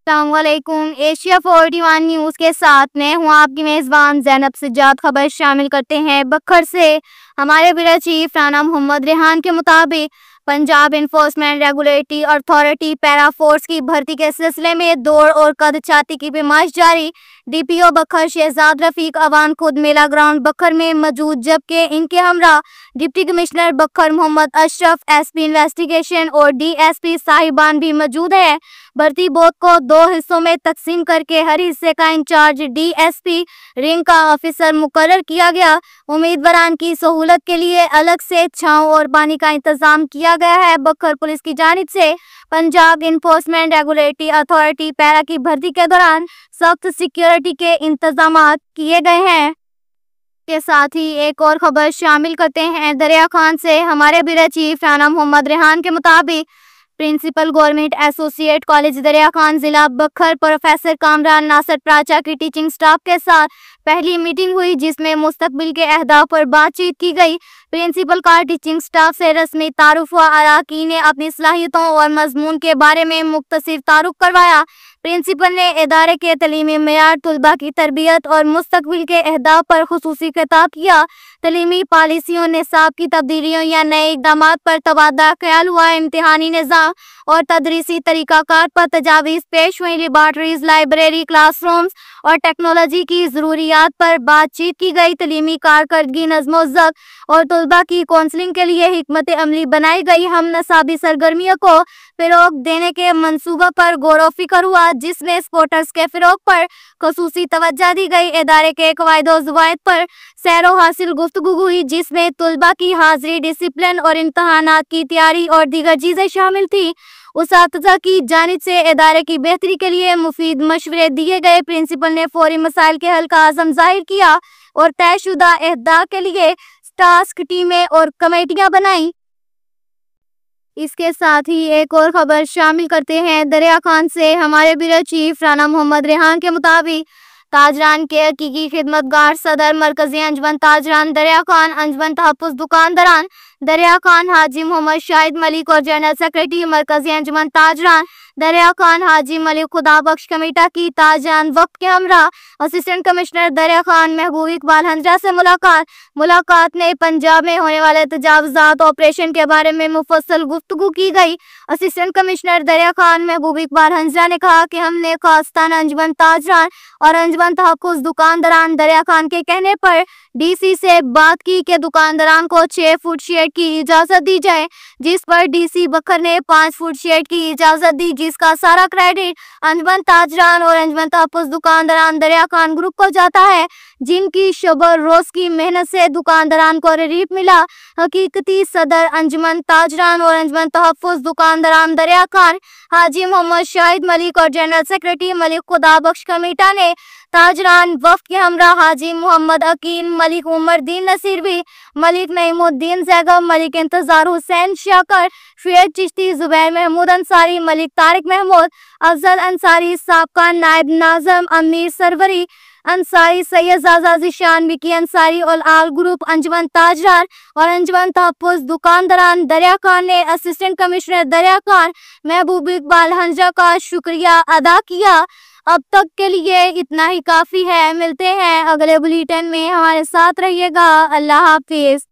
السلام علیکم۔ Asia 41 news کے ساتھ میں ہوں آپ کی میزبان زینب سجاد۔ خبر شامل کرتے ہیں بکھر سے۔ ہمارے بیورو چیف رانا محمد ریحان کے مطابق پنجاب انفورسمنٹ ریگولیٹری اتھارٹی پیرا فورس کی بھرتی کے سلسلے میں دوڑ اور قد چھاتی کی پیمائش جاری۔ ڈی پی او بکھر شہزاد رفیق اوان خود میلہ گراؤنڈ بکھر میں موجود، جبکہ ان کے ہمراہ ڈپٹی کمشنر بکھر محمد اشرف، ایس پی انویسٹیگیشن اور ڈی ایس پی صاحبان بھی موجود ہیں۔ بھرتی بورڈ کو 2 حصوں میں تقسیم کر کے ہر حصے کا انچارج ڈی ایس پی رنگ کا آفیسر مقرر کیا گیا۔ امیدواران کی سہولت کے لیے الگ سے چھاؤں اور پانی کا انتظام کیا گیا ہے۔ بکھر پولیس کی جانب سے پنجاب انفورسمنٹ ریگولیٹری اتھارٹی پیرا کی بھرتی کے دوران سخت سیکیورٹی کے انتظامات کیے گئے ہیں۔ کے ساتھ ہی ایک اور خبر شامل کرتے ہیں دریا خان سے۔ ہمارے بیورو چیف رانا محمد ریحان کے مطابق پرنسپل گورنمنٹ ایسوسیٹ کالج دریا خان ضلع بکھر پروفیسر کامران ناصر پراچا کی ٹیچنگ سٹاف کے ساتھ پہلی میٹنگ ہوئی، جس میں مستقبل کے اہداف پر بات چیت کی گئی۔ پرنسپل کا ٹیچنگ سٹاف سے رسمی تعارف ہوا۔ اراکین نے اپنی صلاحیتوں اور مضمون کے بارے میں مختصر تعارف کروایا۔ پرنسپل نے ادارے کے تعلیمی معیار، طلباء کی تربیت اور مستقبل کے اہداف پر خصوصی خطاب کیا۔ تعلیمی پالیسیوں، نصاب کی تبدیلیوں یا نئے اقدامات پر تبادلہ خیال ہوا۔ امتحانی نظام اور تدریسی طریقہ کار پر تجاویز پیش ہوئیں۔ لیبارٹریز، لائبریری، کلاس رومز اور ٹیکنالوجی کی ضروریات پر بات چیت کی گئی۔ تعلیمی کارکردگی، نظم و ضبط اور طلباء کی کونسلنگ کے لیے حکمت عملی بنائی گئی۔ ہم نصابی سرگرمیوں کو فروغ دینے کے منصوبہ پر غور و فکر ہوا، جس میں سپورٹس کے فروغ پر خصوصی توجہ دی گئی۔ ادارے کے قواعد و ضوابط پر سیر و حاصل گفتگو ہوئی، جس میں طلباء کی حاضری، ڈسپلن اور امتحانات کی تیاری اور دیگر چیزیں شامل تھیں۔ اساتذہ کی جانب سے ادارے کی بہتری کے لیے مفید مشورے دیے گئے۔ پرنسپل نے فوری مسائل کے حل کا عزم ظاہر کیا اور طے شدہ اہداف کے لیے ٹاسک ٹیمیں اور کمیٹیاں بنائیں۔ اس کے ساتھ ہی ایک اور خبر شامل کرتے ہیں دریا خان سے۔ ہمارے بیورو چیف رانا محمد ریحان کے مطابق تاجران کے حقیقی خدمت گار، صدر مرکزی انجمن تاجران دریا خان، انجمن تحفظ دکانداران دریا خان حاجی محمد شاہد ملک اور جنرل سیکرٹری مرکزی انجمن تاجران دریا خان حاجی ملک خدا بخش کمیٹہ کی تاجران وفد کے ہمراہ اسسٹنٹ کمشنر دریا خان محبوب اقبال ہنجرا سے ملاقات میں پنجاب میں ہونے والے تجاوزات آپریشن کے بارے میں مفصل گفتگو کی گئی۔ اسسٹنٹ کمشنر دریا خان محبوب اقبال ہنجرا نے کہا کہ ہم نے خاصتاً انجمن تاجران اور انجمن تحفظ دکانداران دریا خان کے کہنے پر ڈی سی سے بات کی کہ دکانداران کو 6 فٹ شیڈ کی اجازت دی جائے، جس پر ڈی سی بکھر نے 5 فٹ شیڈ کی اجازت دی، جس کا سارا کریڈٹ انجمن تاجران اور انجمن تحفظ دکانداران دریا خان گروپ کو جاتا ہے، جن کی شب روز کی محنت سے دکانداران کو ریلیف ملا۔ حقیقتی صدر انجمن تاجران اور انجمن تحفظ دکانداران دریا خان حاجی محمد شاہد ملک اور جنرل سیکرٹری ملک خدا بخش کمیٹہ نے تاجران وفد کے ہمراہ حاجی محمد عقیل، ملک عمر دین نصیروی، ملک نعیم الدین زیگب، ملک انتظار حسین شاکر، شعیب چشتی، زبیر محمود انصاری، ملک طارق محمود، افضل انصاری، سابقہ نائب ناظم امیر سروری انصاری، سید زازا ذیشان، وکی انصاری اور آل گروپ انجمن تاجران اور انجمن تحفظ دکانداران دریا خان نے اسسٹنٹ کمشنر دریا خان محبوب اقبال ہنجرا کا شکریہ ادا کیا۔ اب تک کے لیے اتنا ہی کافی ہے۔ ملتے ہیں اگلے بلیٹن میں، ہمارے ساتھ رہیے گا۔ اللہ حافظ۔